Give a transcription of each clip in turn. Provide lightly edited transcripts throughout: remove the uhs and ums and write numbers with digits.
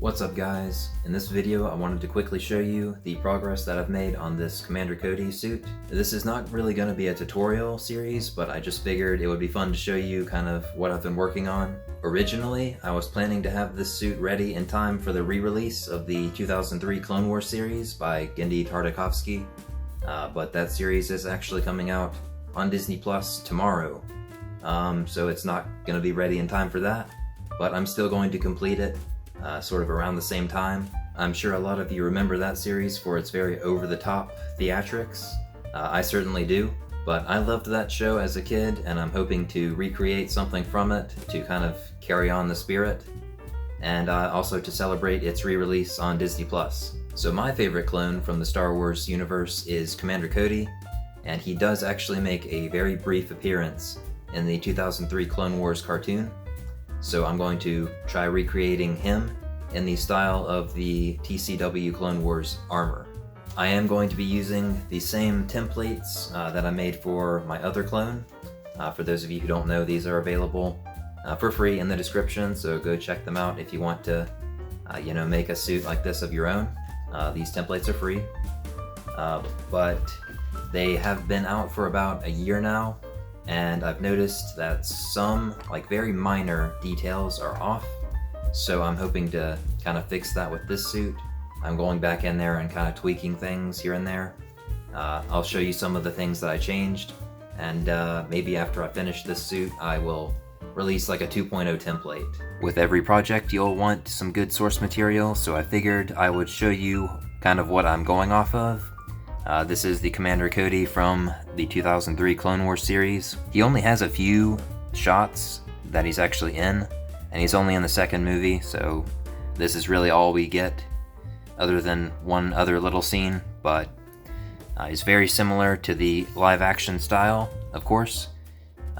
What's up guys? In this video I wanted to quickly show you the progress that I've made on this Commander Cody suit. This is not really going to be a tutorial series, but I just figured it would be fun to show you kind of what I've been working on. Originally, I was planning to have this suit ready in time for the re-release of the 2003 Clone Wars series by Genndy Tartakovsky, but that series is actually coming out on Disney Plus tomorrow, so it's not going to be ready in time for that, but I'm still going to complete it sort of around the same time. I'm sure a lot of you remember that series for its very over-the-top theatrics. I certainly do, but I loved that show as a kid, and I'm hoping to recreate something from it to kind of carry on the spirit, and also to celebrate its re-release on Disney Plus. So my favorite clone from the Star Wars universe is Commander Cody, and he does actually make a very brief appearance in the 2003 Clone Wars cartoon. So I'm going to try recreating him in the style of the TCW Clone Wars armor. I am going to be using the same templates that I made for my other clone. For those of you who don't know, these are available for free in the description, so go check them out if you want to make a suit like this of your own. These templates are free, but they have been out for about a year now, and I've noticed that some very minor details are off, so I'm hoping to kind of fix that with this suit. I'm going back in there and kind of tweaking things here and there. I'll show you some of the things that I changed, and maybe after I finish this suit I will release like a 2.0 template. With every project you'll want some good source material, so I figured I would show you kind of what I'm going off of. This is the Commander Cody from the 2003 Clone Wars series. He only has a few shots that he's actually in, and he's only in the second movie, so this is really all we get, other than one other little scene, but he's very similar to the live-action style, of course.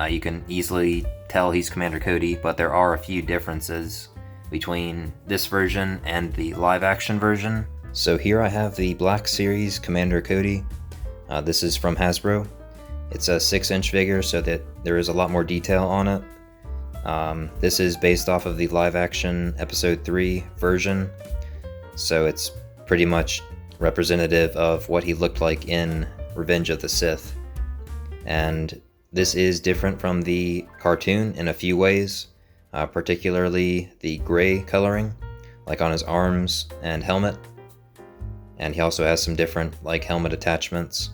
You can easily tell he's Commander Cody, but there are a few differences between this version and the live-action version. So here I have the Black Series Commander Cody. This is from Hasbro. It's a 6-inch figure, so that there is a lot more detail on it. This is based off of the live-action Episode 3 version, so it's pretty much representative of what he looked like in Revenge of the Sith. And this is different from the cartoon in a few ways, particularly the gray coloring, like on his arms and helmet. And he also has some different helmet attachments.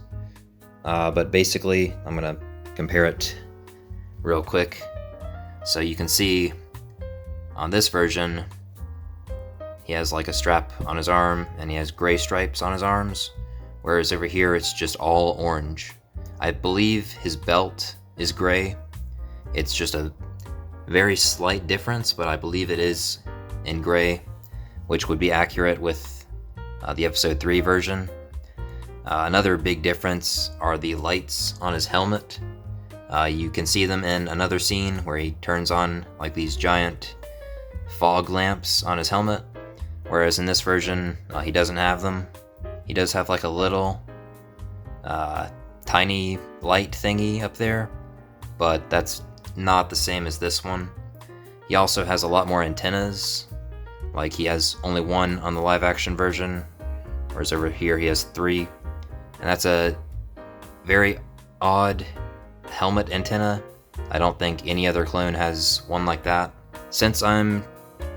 But basically, I'm gonna compare it real quick. So you can see on this version, he has a strap on his arm, and he has gray stripes on his arms, whereas over here it's just all orange. I believe his belt is gray. It's just a very slight difference, but I believe it is in gray, which would be accurate with the Episode 3 version. Another big difference are the lights on his helmet. You can see them in another scene where he turns on these giant fog lamps on his helmet, whereas in this version he doesn't have them. He does have a little tiny light thingy up there, but that's not the same as this one. He also has a lot more antennas. He has only one on the live-action version, whereas over here he has 3. And that's a very odd helmet antenna. I don't think any other clone has one like that. Since I'm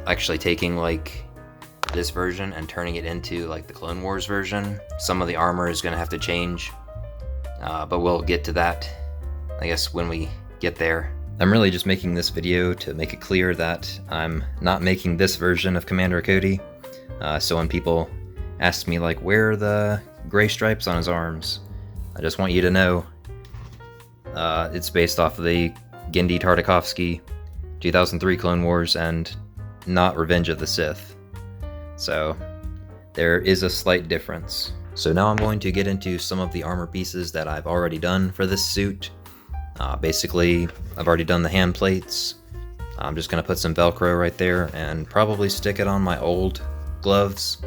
actually taking this version and turning it into the Clone Wars version, some of the armor is going to have to change. But we'll get to that, I guess, when we get there. I'm really just making this video to make it clear that I'm not making this version of Commander Cody. So when people ask me where are the gray stripes on his arms, I just want you to know it's based off of the Genndy Tartakovsky 2003 Clone Wars and not Revenge of the Sith. So there is a slight difference. So now I'm going to get into some of the armor pieces that I've already done for this suit. Basically, I've already done the hand plates. I'm just going to put some Velcro right there and probably stick it on my old gloves,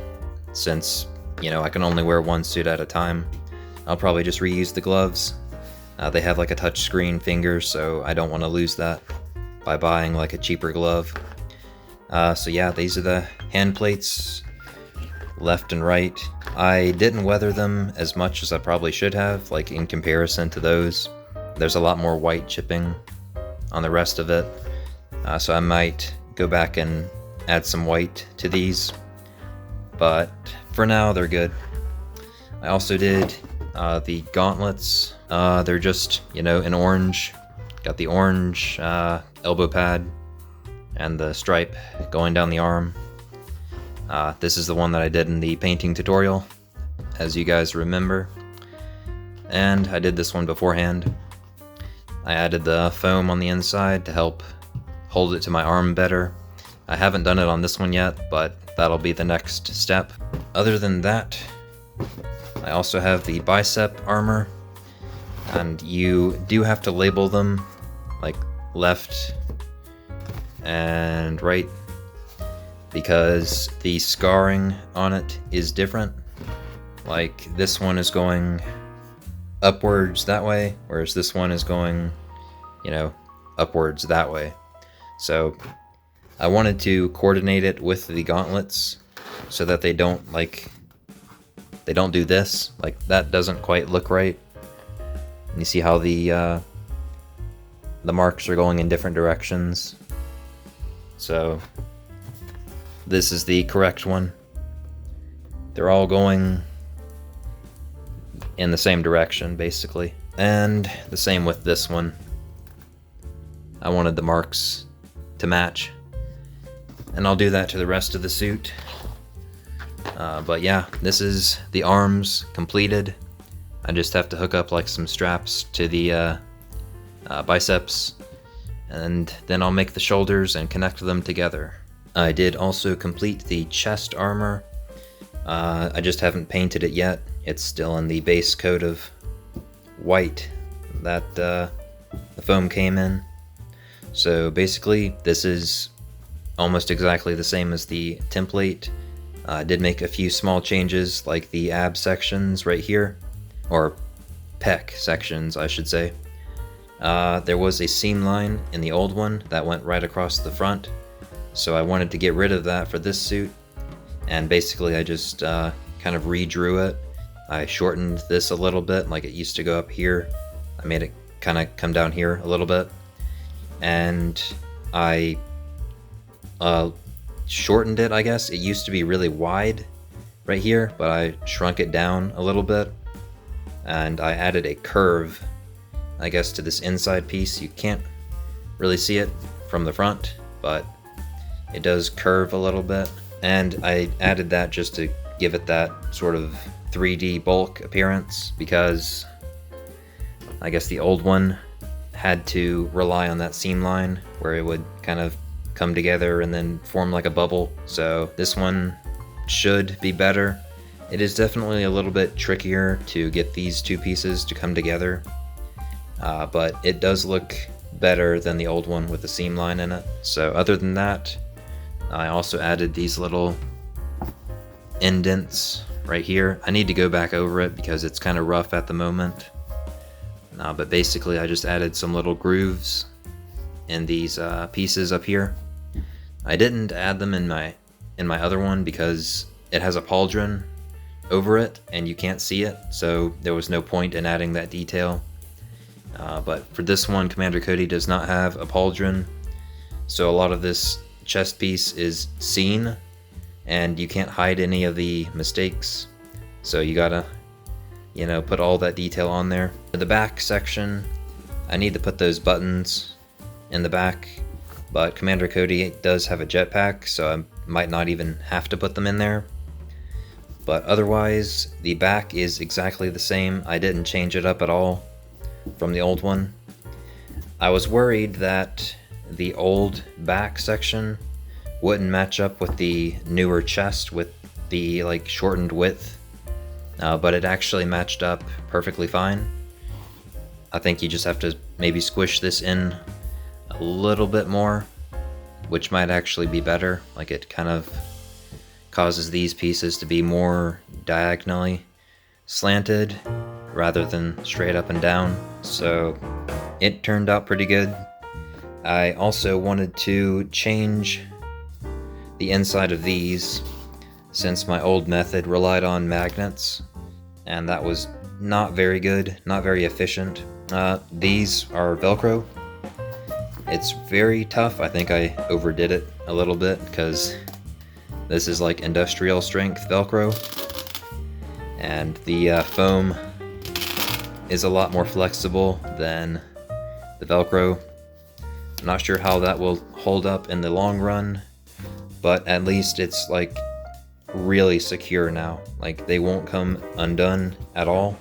since, I can only wear one suit at a time. I'll probably just reuse the gloves. They have a touch screen finger, so I don't want to lose that by buying a cheaper glove. So yeah, these are the hand plates, left and right. I didn't weather them as much as I probably should have, like in comparison to those. There's a lot more white chipping on the rest of it, so I might go back and add some white to these, but for now they're good. I also did the gauntlets. They're just, you know, in orange. Got the orange elbow pad and the stripe going down the arm. This is the one that I did in the painting tutorial, as you guys remember. And I did this one beforehand. I added the foam on the inside to help hold it to my arm better. I haven't done it on this one yet, but that'll be the next step. Other than that, I also have the bicep armor, and you do have to label them, like left and right, because the scarring on it is different. Like this one is going upwards that way, whereas this one is going, you know, upwards that way. So I wanted to coordinate it with the gauntlets so that they don't do this. Like that doesn't quite look right. And you see how the marks are going in different directions. So this is the correct one. They're all going in the same direction, basically. And the same with this one. I wanted the marks to match. And I'll do that to the rest of the suit. But yeah, this is the arms completed. I just have to hook up like some straps to the biceps, and then I'll make the shoulders and connect them together. I did also complete the chest armor. I just haven't painted it yet. It's still in the base coat of white that the foam came in. So basically, this is almost exactly the same as the template. I did make a few small changes, like the ab sections right here, or pec sections, I should say. There was a seam line in the old one that went right across the front, so I wanted to get rid of that for this suit, and basically I just kind of redrew it. I shortened this a little bit, like it used to go up here. I made it kind of come down here a little bit, and I shortened it, I guess. It used to be really wide right here, but I shrunk it down a little bit, and I added a curve, I guess, to this inside piece. You can't really see it from the front, but it does curve a little bit, and I added that just to give it that sort of 3D bulk appearance, because I guess the old one had to rely on that seam line where it would kind of come together and then form like a bubble. So this one should be better. It is definitely a little bit trickier to get these two pieces to come together, but it does look better than the old one with the seam line in it. So other than that, I also added these little indents right here. I need to go back over it because it's kind of rough at the moment. But basically I just added some little grooves in these pieces up here. I didn't add them in my other one because it has a pauldron over it and you can't see it, so there was no point in adding that detail. But for this one, Commander Cody does not have a pauldron, so a lot of this chest piece is seen and you can't hide any of the mistakes, so you gotta, you know, put all that detail on there. For the back section, I need to put those buttons in the back, but Commander Cody does have a jetpack, so I might not even have to put them in there. But otherwise, the back is exactly the same. I didn't change it up at all from the old one. I was worried that the old back section wouldn't match up with the newer chest with the like shortened width, but it actually matched up perfectly fine. I think you just have to maybe squish this in a little bit more, which might actually be better. Like it kind of causes these pieces to be more diagonally slanted rather than straight up and down. So it turned out pretty good. I also wanted to change the inside of these, since my old method relied on magnets, and that was not very good, not very efficient. These are Velcro. It's very tough. I think I overdid it a little bit, because this is like industrial strength Velcro, and the foam is a lot more flexible than the Velcro. I'm not sure how that will hold up in the long run, but at least it's like really secure now. Like, they won't come undone at all.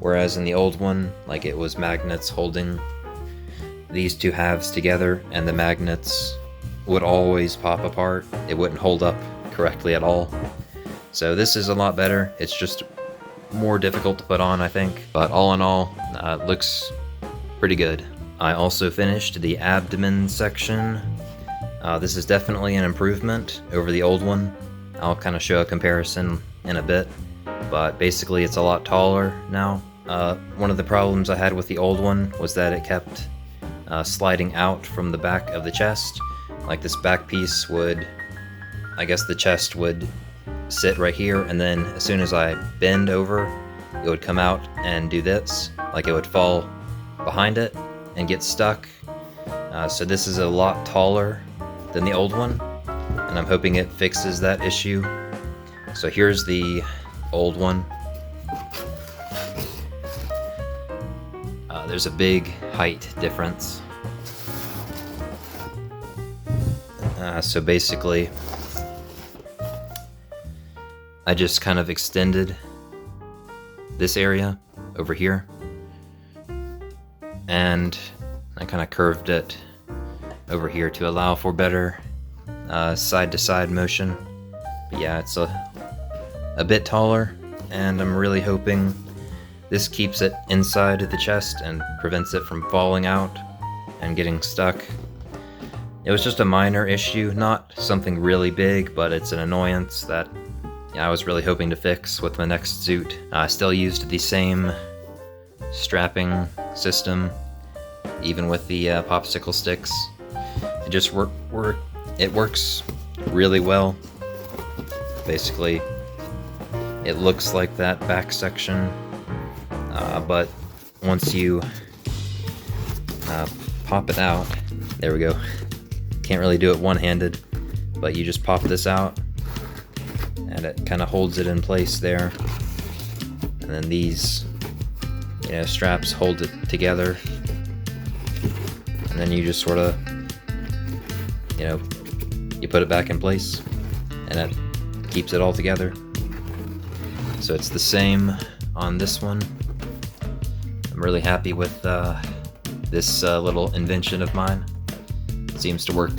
Whereas in the old one, like, it was magnets holding these two halves together, and the magnets would always pop apart. It wouldn't hold up correctly at all. So this is a lot better. It's just more difficult to put on, I think. But all in all, it looks pretty good. I also finished the abdomen section. This is definitely an improvement over the old one. I'll kind of show a comparison in a bit, but basically it's a lot taller now. One of the problems I had with the old one was that it kept sliding out from the back of the chest. Like, this back piece would, I guess the chest would sit right here, and then as soon as I bend over, it would come out and do this. Like, it would fall behind it and get stuck. So this is a lot taller than the old one, and I'm hoping it fixes that issue. So here's the old one. There's a big height difference. So basically, I just kind of extended this area over here, and I kind of curved it over here to allow for better side-to-side motion. But yeah, it's a bit taller, and I'm really hoping this keeps it inside the chest and prevents it from falling out and getting stuck. It was just a minor issue, not something really big, but it's an annoyance that, yeah, I was really hoping to fix with my next suit. I still used the same strapping system, even with the popsicle sticks. It just it works really well. Basically, it looks like that back section, but once you pop it out, there we go. Can't really do it one-handed, but you just pop this out, and it kind of holds it in place there. And then these, straps hold it together. And then you just sort of, you put it back in place, and it keeps it all together. So it's the same on this one. I'm really happy with this little invention of mine. It seems to work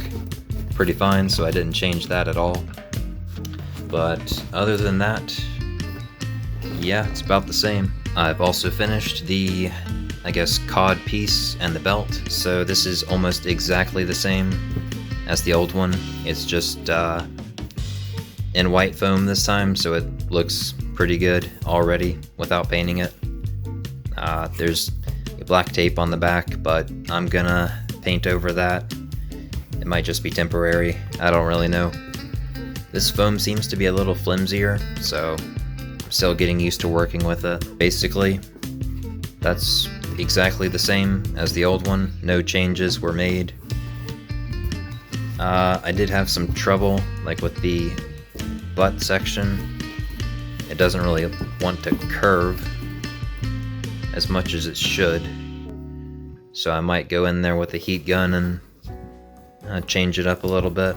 pretty fine, so I didn't change that at all. But other than that, yeah, it's about the same. I've also finished the, I guess, cod piece and the belt. So this is almost exactly the same as the old one. It's just in white foam this time, so it looks pretty good already without painting it. There's black tape on the back, but I'm gonna paint over that. It might just be temporary, I don't really know. This foam seems to be a little flimsier, so I'm still getting used to working with it. Basically, that's exactly the same as the old one. No changes were made. I did have some trouble, like with the butt section. It doesn't really want to curve as much as it should. So I might go in there with a heat gun and change it up a little bit.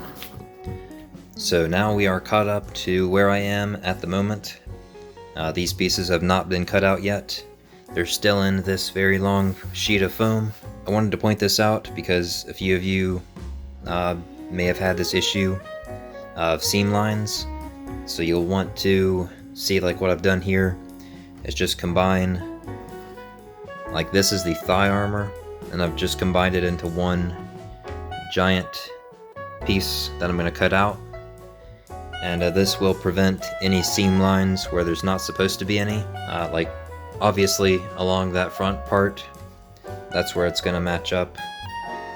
So now we are caught up to where I am at the moment. These pieces have not been cut out yet. They're still in this very long sheet of foam. I wanted to point this out because a few of you may have had this issue of seam lines. So you'll want to see, like, what I've done here is just combine, like, this is the thigh armor, and I've just combined it into one giant piece that I'm going to cut out. And this will prevent any seam lines where there's not supposed to be any. Like, obviously along that front part, that's where it's going to match up.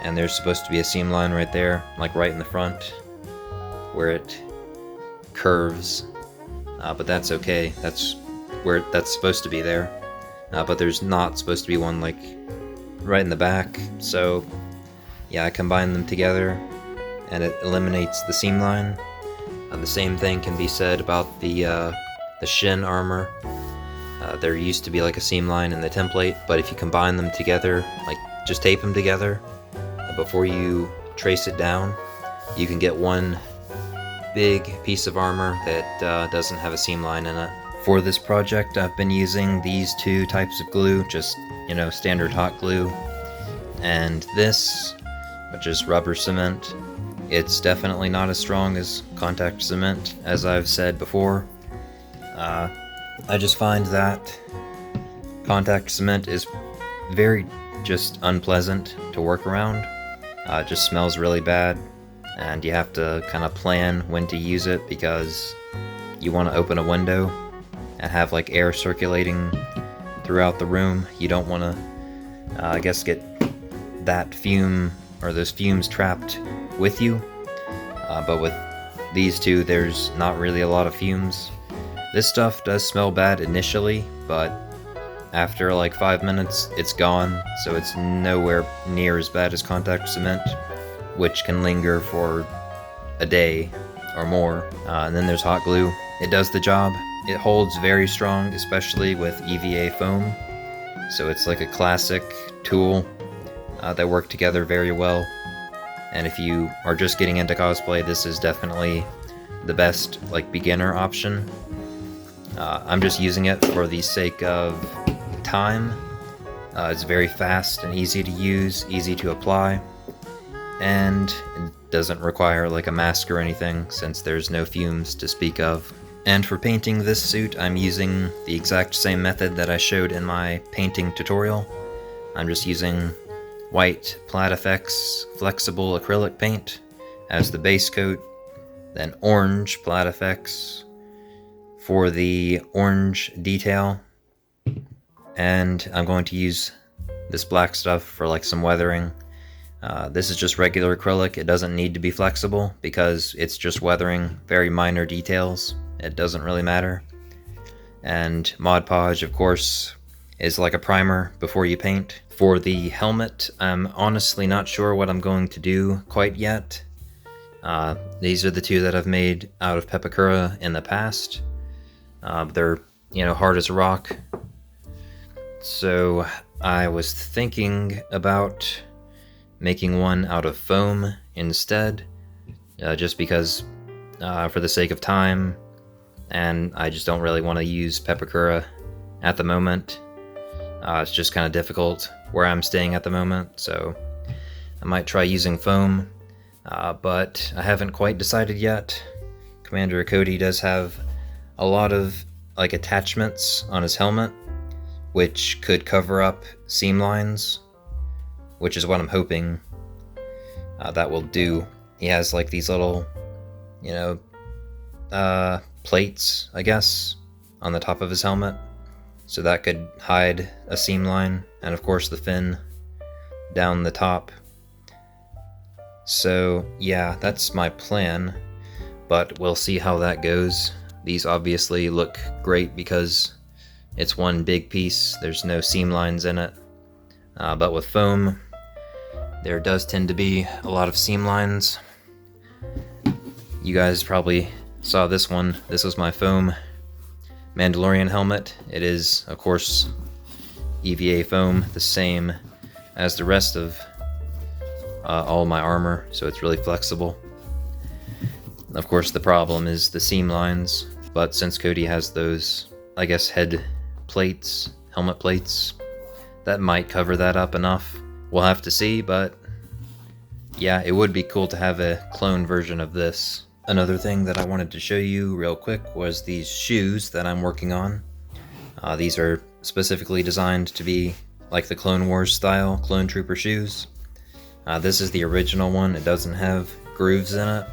And there's supposed to be a seam line right there, like right in the front. where it curves, but that's okay. That's where that's supposed to be there. But there's not supposed to be one like right in the back. So yeah, I combine them together and it eliminates the seam line. The same thing can be said about the shin armor. There used to be like a seam line in the template, but if you combine them together, like just tape them together, before you trace it down, you can get one big piece of armor that doesn't have a seam line in it. For this project, I've been using these two types of glue, just, you know, standard hot glue, and this, which is rubber cement. It's definitely not as strong as contact cement, as I've said before. I just find that contact cement is very just unpleasant to work around. It just smells really bad, and you have to kind of plan when to use it because you want to open a window and have like air circulating throughout the room. You don't want to, I guess, get that fume or those fumes trapped with you. But with these two, there's not really a lot of fumes. This stuff does smell bad initially, but after like 5 minutes, it's gone, so it's nowhere near as bad as contact cement, which can linger for a day or more. And then there's hot glue. It does the job. It holds very strong, especially with EVA foam. So it's like a classic tool that work together very well. And if you are just getting into cosplay, this is definitely the best like beginner option. I'm just using it for the sake of time. It's very fast and easy to use, easy to apply, and it doesn't require like a mask or anything since there's no fumes to speak of. And for painting this suit, I'm using the exact same method that I showed in my painting tutorial. I'm just using white Plaid FX flexible acrylic paint as the base coat, then orange Plaid FX for the orange detail, and I'm going to use this black stuff for like some weathering. This is just regular acrylic. It doesn't need to be flexible because it's just weathering very minor details. It doesn't really matter. And Mod Podge, of course, is like a primer before you paint. For the helmet, I'm honestly not sure what I'm going to do quite yet. These are the two that I've made out of Pepakura in the past. They're, you know, hard as a rock. So I was thinking about making one out of foam instead, just because for the sake of time, and I just don't really want to use Pepakura at the moment. It's just kind of difficult where I'm staying at the moment, so I might try using foam, but I haven't quite decided yet. Commander Cody does have a lot of like attachments on his helmet, which could cover up seam lines, which is what I'm hoping that will do. He has like these little, you know, plates, I guess, on the top of his helmet, so that could hide a seam line, and of course the fin down the top. So yeah, that's my plan, but we'll see how that goes. These obviously look great because it's one big piece, there's no seam lines in it, but with foam there does tend to be a lot of seam lines. You guys probably saw this one. This was my foam Mandalorian helmet. It is, of course, EVA foam, the same as the rest of all my armor, so it's really flexible. Of course, the problem is the seam lines, but since Cody has those, I guess, head plates, helmet plates, that might cover that up enough. We'll have to see, but yeah, it would be cool to have a clone version of this. Another thing that I wanted to show you real quick was these shoes that I'm working on. These are specifically designed to be like the Clone Wars style Clone Trooper shoes. This is the original one. It doesn't have grooves in it,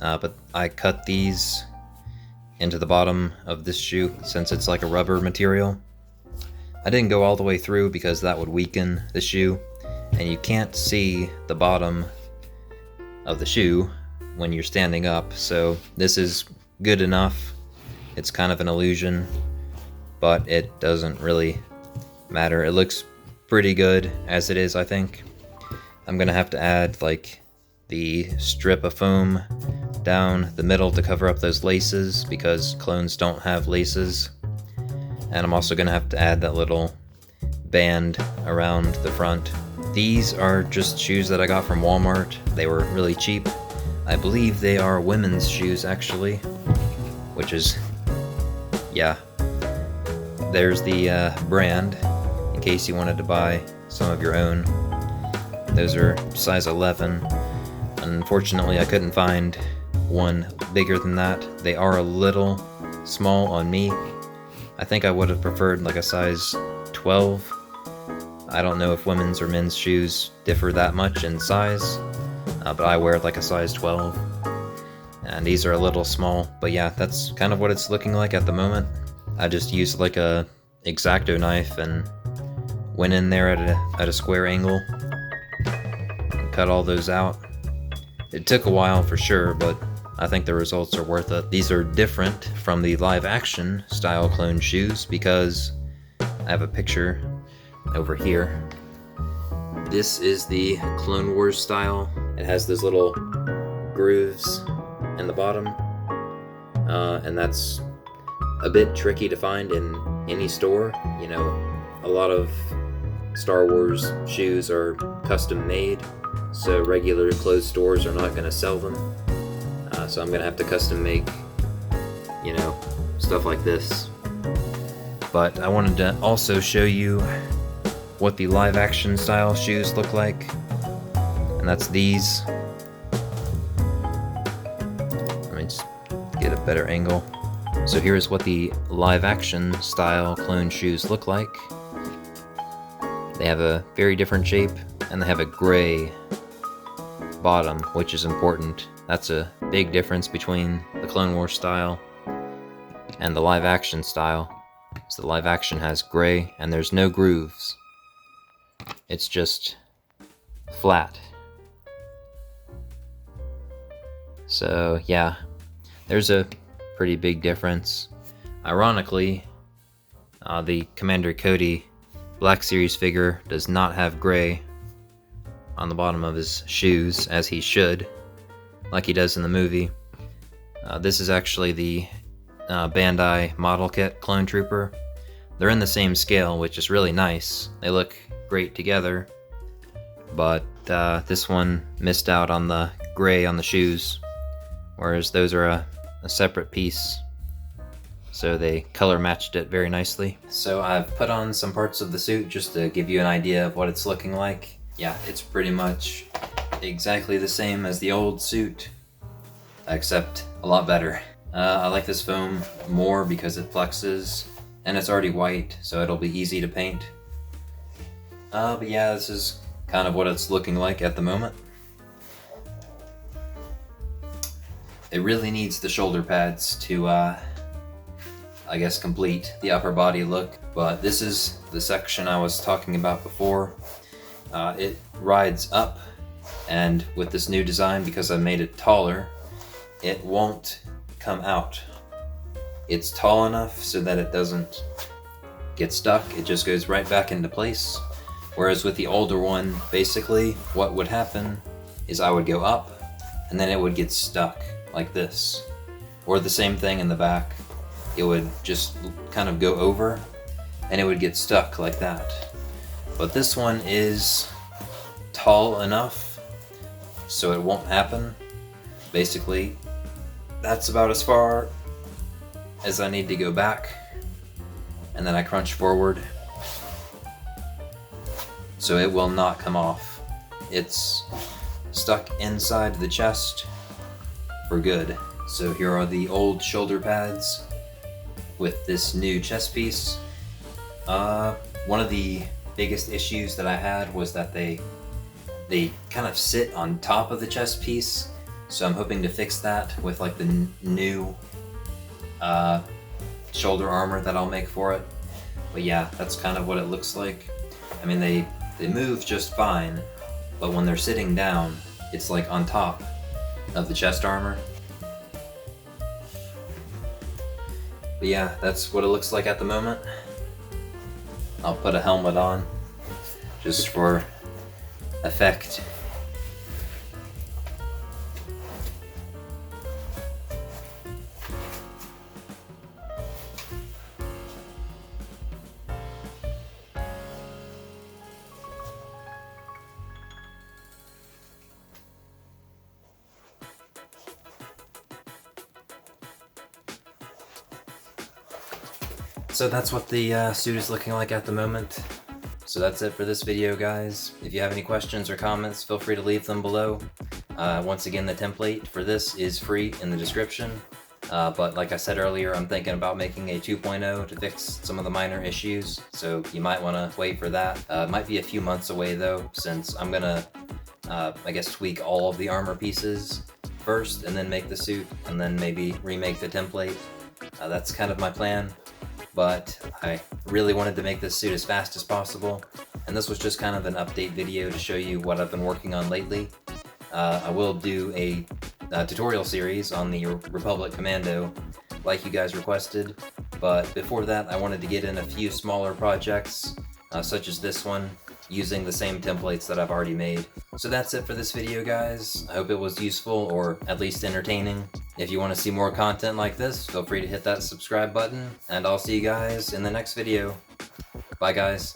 but I cut these into the bottom of this shoe since it's like a rubber material. I didn't go all the way through because that would weaken the shoe, and you can't see the bottom of the shoe when you're standing up, so this is good enough. It's kind of an illusion, but it doesn't really matter. It looks pretty good as it is, I think. I'm gonna have to add like the strip of foam down the middle to cover up those laces because clones don't have laces. And I'm also gonna have to add that little band around the front. These are just shoes that I got from Walmart. They were really cheap. I believe they are women's shoes actually, which is, yeah. There's the brand, in case you wanted to buy some of your own. Those are size 11. Unfortunately, I couldn't find one bigger than that. They are a little small on me. I think I would have preferred like a size 12. I don't know if women's or men's shoes differ that much in size, but I wear like a size 12. And these are a little small, but yeah, that's kind of what it's looking like at the moment. I just used like a X-Acto knife and went in there at a square angle and cut all those out. It took a while for sure, but I think the results are worth it. These are different from the live action style clone shoes because I have a picture over here. This is the Clone Wars style. It has those little grooves in the bottom, and that's a bit tricky to find in any store. You know, a lot of Star Wars shoes are custom made, so regular clothes stores are not going to sell them. So I'm going to have to custom make, you know, stuff like this. But I wanted to also show you what the live action style shoes look like, and that's these. Let me just get a better angle. So here's what the live action style clone shoes look like. They have a very different shape, and they have a gray bottom, which is important. That's a big difference between the Clone Wars style and the live action style. So the live action has gray, and there's no grooves. It's just flat. So yeah, there's a pretty big difference. Ironically, the Commander Cody Black Series figure does not have gray on the bottom of his shoes, as he should, like he does in the movie. This is actually the Bandai model kit Clone Trooper. They're in the same scale, which is really nice. They look great together, but this one missed out on the gray on the shoes, whereas those are a separate piece, so they color matched it very nicely. So I've put on some parts of the suit just to give you an idea of what it's looking like. Yeah, it's pretty much exactly the same as the old suit, except a lot better. I like this foam more because it flexes, and it's already white, so it'll be easy to paint. But yeah, this is kind of what it's looking like at the moment. It really needs the shoulder pads to, I guess, complete the upper body look, but this is the section I was talking about before. It rides up, and with this new design, because I made it taller, it won't come out. It's tall enough so that it doesn't get stuck, it just goes right back into place. Whereas with the older one, basically what would happen is I would go up and then it would get stuck like this. Or the same thing in the back. It would just kind of go over and it would get stuck like that. But this one is tall enough so it won't happen. Basically, that's about as far as I need to go back, and then I crunch forward so it will not come off. It's stuck inside the chest for good. So here are the old shoulder pads with this new chest piece. One of the biggest issues that I had was that they kind of sit on top of the chest piece, so I'm hoping to fix that with like the new shoulder armor that I'll make for it. But yeah, that's kind of what it looks like. I mean, they move just fine, but when they're sitting down, it's like on top, of the chest armor. But yeah, that's what it looks like at the moment. I'll put a helmet on just for effect. So that's what the suit is looking like at the moment. So that's it for this video, guys. If you have any questions or comments, feel free to leave them below. Once again, the template for this is free in the description. But like I said earlier, I'm thinking about making a 2.0 to fix some of the minor issues, so you might want to wait for that. It might be a few months away though, since I'm gonna, I guess, tweak all of the armor pieces first, and then make the suit, and then maybe remake the template. That's kind of my plan. But I really wanted to make this suit as fast as possible, and this was just kind of an update video to show you what I've been working on lately. I will do a tutorial series on the Republic Commando like you guys requested, but before that I wanted to get in a few smaller projects such as this one, using the same templates that I've already made. So that's it for this video, guys. I hope it was useful, or at least entertaining. If you want to see more content like this, feel free to hit that subscribe button, and I'll see you guys in the next video. Bye, guys.